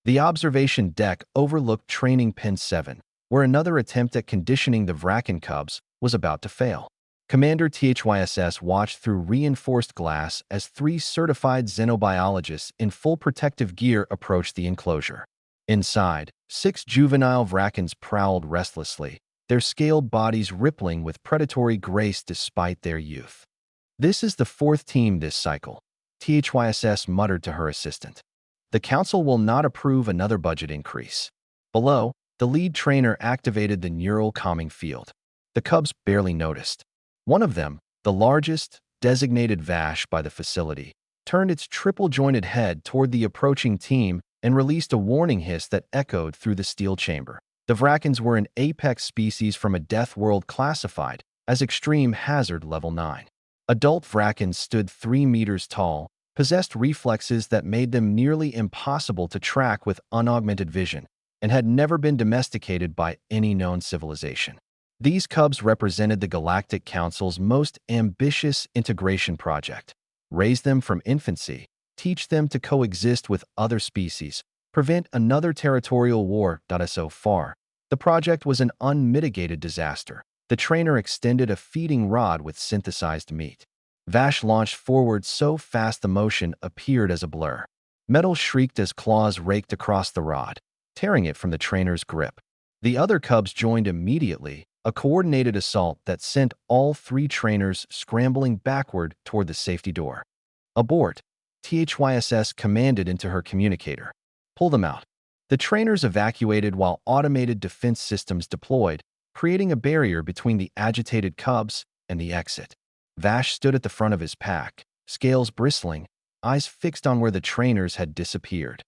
The observation deck overlooked Training Pen 7, where another attempt at conditioning the Vraken cubs was about to fail. Commander THYSS watched through reinforced glass as 3 certified xenobiologists in full protective gear approached the enclosure. Inside, 6 juvenile Vrakens prowled restlessly, their scaled bodies rippling with predatory grace despite their youth. "This is the 4th team this cycle," THYSS muttered to her assistant. "The council will not approve another budget increase." Below, the lead trainer activated the neural calming field. The cubs barely noticed. One of them, the largest, designated Vash by the facility, turned its triple-jointed head toward the approaching team and released a warning hiss that echoed through the steel chamber. The Vrakens were an apex species from a death world classified as extreme hazard level 9. Adult Vrakens stood 3 meters tall, possessed reflexes that made them nearly impossible to track with unaugmented vision, and had never been domesticated by any known civilization. These cubs represented the Galactic Council's most ambitious integration project. Raise them from infancy, teach them to coexist with other species, prevent another territorial war. So far, the project was an unmitigated disaster. The trainer extended a feeding rod with synthesized meat. Vash launched forward so fast the motion appeared as a blur. Metal shrieked as claws raked across the rod, tearing it from the trainer's grip. The other cubs joined immediately, a coordinated assault that sent all 3 trainers scrambling backward toward the safety door. "Abort," THYSS commanded into her communicator. "Pull them out." The trainers evacuated while automated defense systems deployed, creating a barrier between the agitated cubs and the exit. Vash stood at the front of his pack, scales bristling, eyes fixed on where the trainers had disappeared.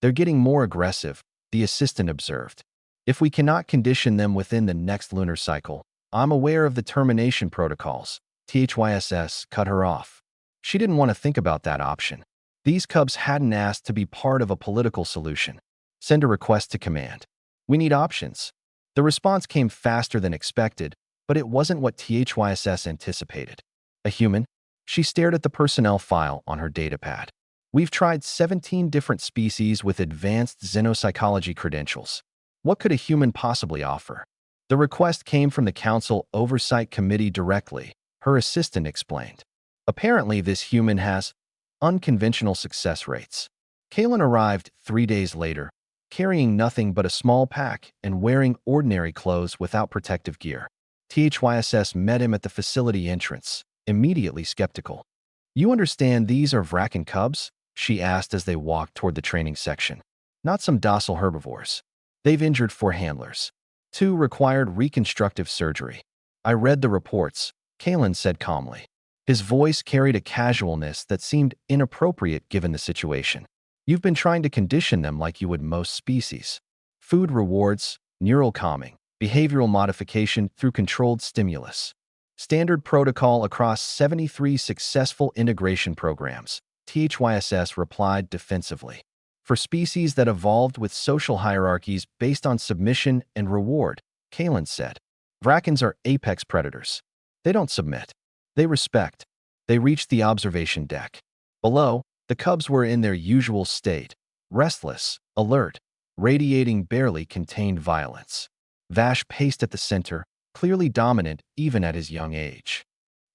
"They're getting more aggressive," the assistant observed. "If we cannot condition them within the next lunar cycle, I'm aware of the termination protocols." THYSS cut her off. She didn't want to think about that option. These cubs hadn't asked to be part of a political solution. "Send a request to command. We need options." The response came faster than expected, but it wasn't what THYSS anticipated. "A human?" She stared at the personnel file on her datapad. "We've tried 17 different species with advanced xenopsychology credentials. What could a human possibly offer?" The request came from the Council Oversight Committee directly, her assistant explained. "Apparently this human has unconventional success rates." Kalen arrived 3 days later, carrying nothing but a small pack and wearing ordinary clothes without protective gear. THYSS met him at the facility entrance, immediately skeptical. "You understand these are Vraken cubs?" she asked as they walked toward the training section. "Not some docile herbivores. They've injured 4 handlers. 2 required reconstructive surgery." "I read the reports," Kalen said calmly. His voice carried a casualness that seemed inappropriate given the situation. "You've been trying to condition them like you would most species. Food rewards, neural calming, behavioral modification through controlled stimulus. Standard protocol across 73 successful integration programs," THYSS replied defensively. "For species that evolved with social hierarchies based on submission and reward," Kalen said. "Vrakens are apex predators. They don't submit. They respect." They reached the observation deck. Below, the cubs were in their usual state, restless, alert, radiating barely contained violence. Vash paced at the center, clearly dominant even at his young age.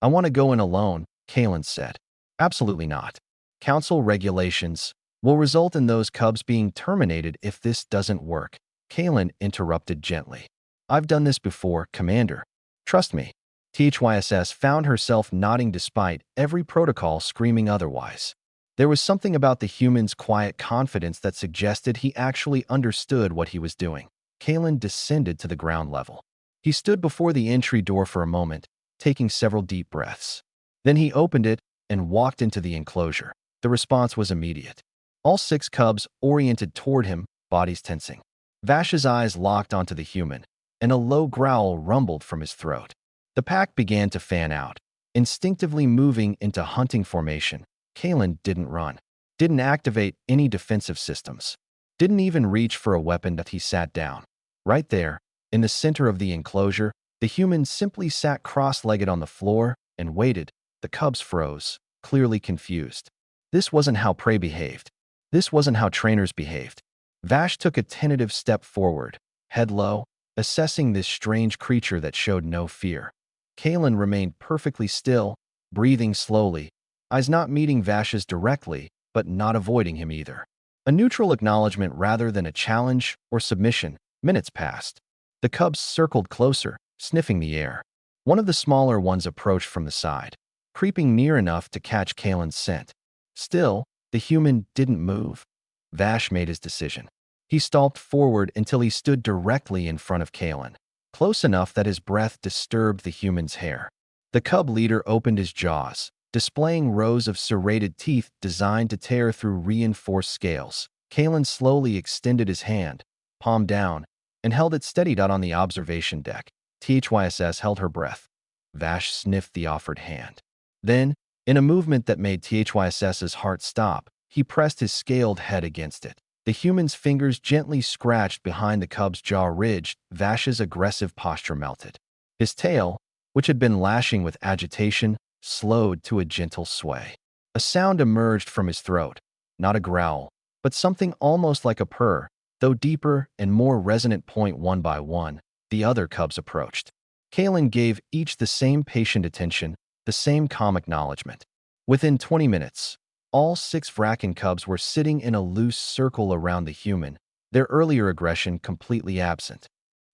"I want to go in alone," Kalen said. "Absolutely not. Council regulations will result in those cubs being terminated if this doesn't work," Kalen interrupted gently. "I've done this before, Commander. Trust me." THYSS found herself nodding despite every protocol screaming otherwise. There was something about the human's quiet confidence that suggested he actually understood what he was doing. Kalen descended to the ground level. He stood before the entry door for a moment, taking several deep breaths. Then he opened it and walked into the enclosure. The response was immediate. All 6 cubs oriented toward him, bodies tensing. Vash's eyes locked onto the human, and a low growl rumbled from his throat. The pack began to fan out, instinctively moving into hunting formation. Kalen didn't run, didn't activate any defensive systems, didn't even reach for a weapon that he sat down. Right there, in the center of the enclosure, the human simply sat cross-legged on the floor and waited. The cubs froze, clearly confused. This wasn't how prey behaved. This wasn't how trainers behaved. Vash took a tentative step forward, head low, assessing this strange creature that showed no fear. Kalen remained perfectly still, breathing slowly, eyes not meeting Vash's directly, but not avoiding him either. A neutral acknowledgement rather than a challenge or submission. Minutes passed. The cubs circled closer, sniffing the air. One of the smaller ones approached from the side, creeping near enough to catch Kalen's scent. Still, the human didn't move. Vash made his decision. He stalked forward until he stood directly in front of Kalen, close enough that his breath disturbed the human's hair. The cub leader opened his jaws, displaying rows of serrated teeth designed to tear through reinforced scales. Kalen slowly extended his hand, palm down, and held it steadied out on the observation deck. THYSS held her breath. Vash sniffed the offered hand. Then, in a movement that made THYSS's heart stop, he pressed his scaled head against it. The human's fingers gently scratched behind the cub's jaw ridge. Vash's aggressive posture melted. His tail, which had been lashing with agitation, slowed to a gentle sway. A sound emerged from his throat, not a growl, but something almost like a purr, though deeper and more resonant. One by one, the other cubs approached. Kalen gave each the same patient attention, the same calm acknowledgement. Within 20 minutes, all 6 Vraken cubs were sitting in a loose circle around the human, their earlier aggression completely absent.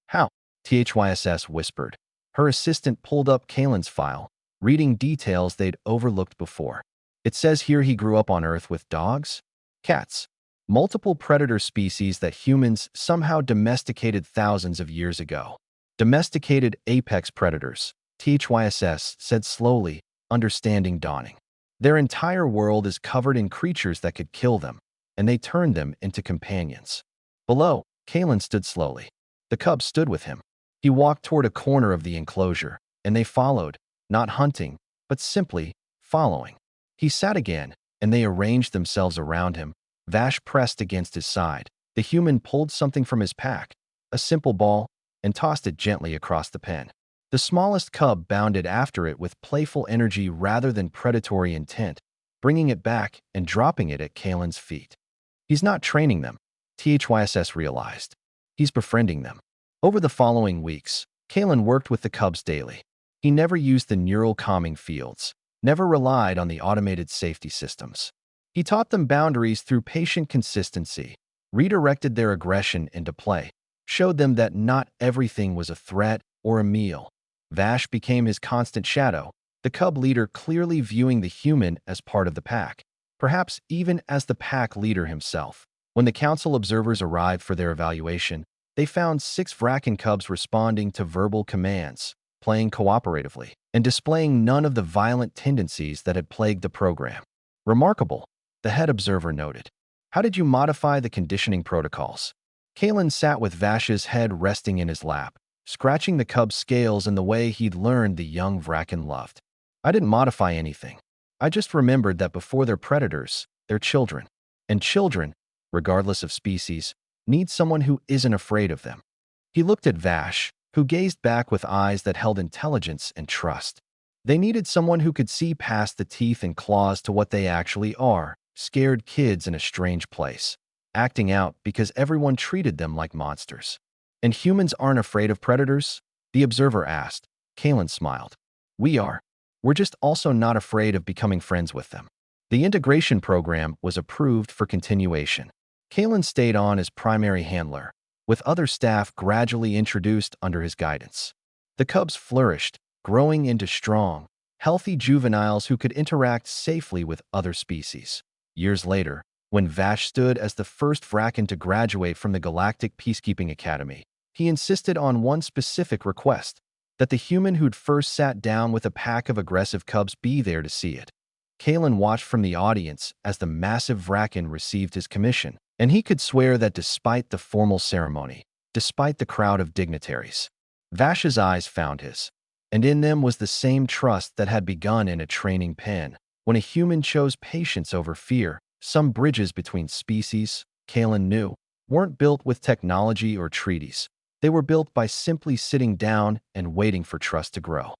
"How?" THYSS whispered. Her assistant pulled up Kalen's file, reading details they'd overlooked before. "It says here he grew up on Earth with dogs? Cats. Multiple predator species that humans somehow domesticated thousands of years ago. Domesticated apex predators," THYSS said slowly, understanding dawning. "Their entire world is covered in creatures that could kill them, and they turned them into companions." Below, Kalen stood slowly. The cubs stood with him. He walked toward a corner of the enclosure, and they followed, not hunting, but simply following. He sat again, and they arranged themselves around him. Vash pressed against his side. The human pulled something from his pack, a simple ball, and tossed it gently across the pen. The smallest cub bounded after it with playful energy rather than predatory intent, bringing it back and dropping it at Kalen's feet. He's not training them, THYSS realized. He's befriending them. Over the following weeks, Kalen worked with the cubs daily. He never used the neural calming fields, never relied on the automated safety systems. He taught them boundaries through patient consistency, redirected their aggression into play, showed them that not everything was a threat or a meal. Vash became his constant shadow, the cub leader clearly viewing the human as part of the pack, perhaps even as the pack leader himself. When the council observers arrived for their evaluation, they found 6 Vraken cubs responding to verbal commands, playing cooperatively, and displaying none of the violent tendencies that had plagued the program. "Remarkable," the head observer noted. "How did you modify the conditioning protocols?" Kalen sat with Vash's head resting in his lap, scratching the cub's scales in the way he'd learned the young Vraken loved. "I didn't modify anything. I just remembered that before they're predators, they're children. And children, regardless of species, need someone who isn't afraid of them." He looked at Vash, who gazed back with eyes that held intelligence and trust. They needed someone who could see past the teeth and claws to what they actually are, scared kids in a strange place, acting out because everyone treated them like monsters. "And humans aren't afraid of predators?" the observer asked. Kalen smiled. "We are. We're just also not afraid of becoming friends with them." The integration program was approved for continuation. Kalen stayed on as primary handler, with other staff gradually introduced under his guidance. The cubs flourished, growing into strong, healthy juveniles who could interact safely with other species. Years later, when Vash stood as the first Vraken to graduate from the Galactic Peacekeeping Academy, he insisted on one specific request, that the human who'd first sat down with a pack of aggressive cubs be there to see it. Kalen watched from the audience as the massive Vraken received his commission, and he could swear that despite the formal ceremony, despite the crowd of dignitaries, Vash's eyes found his, and in them was the same trust that had begun in a training pen. When a human chose patience over fear, some bridges between species, Kalen knew, weren't built with technology or treaties. They were built by simply sitting down and waiting for trust to grow.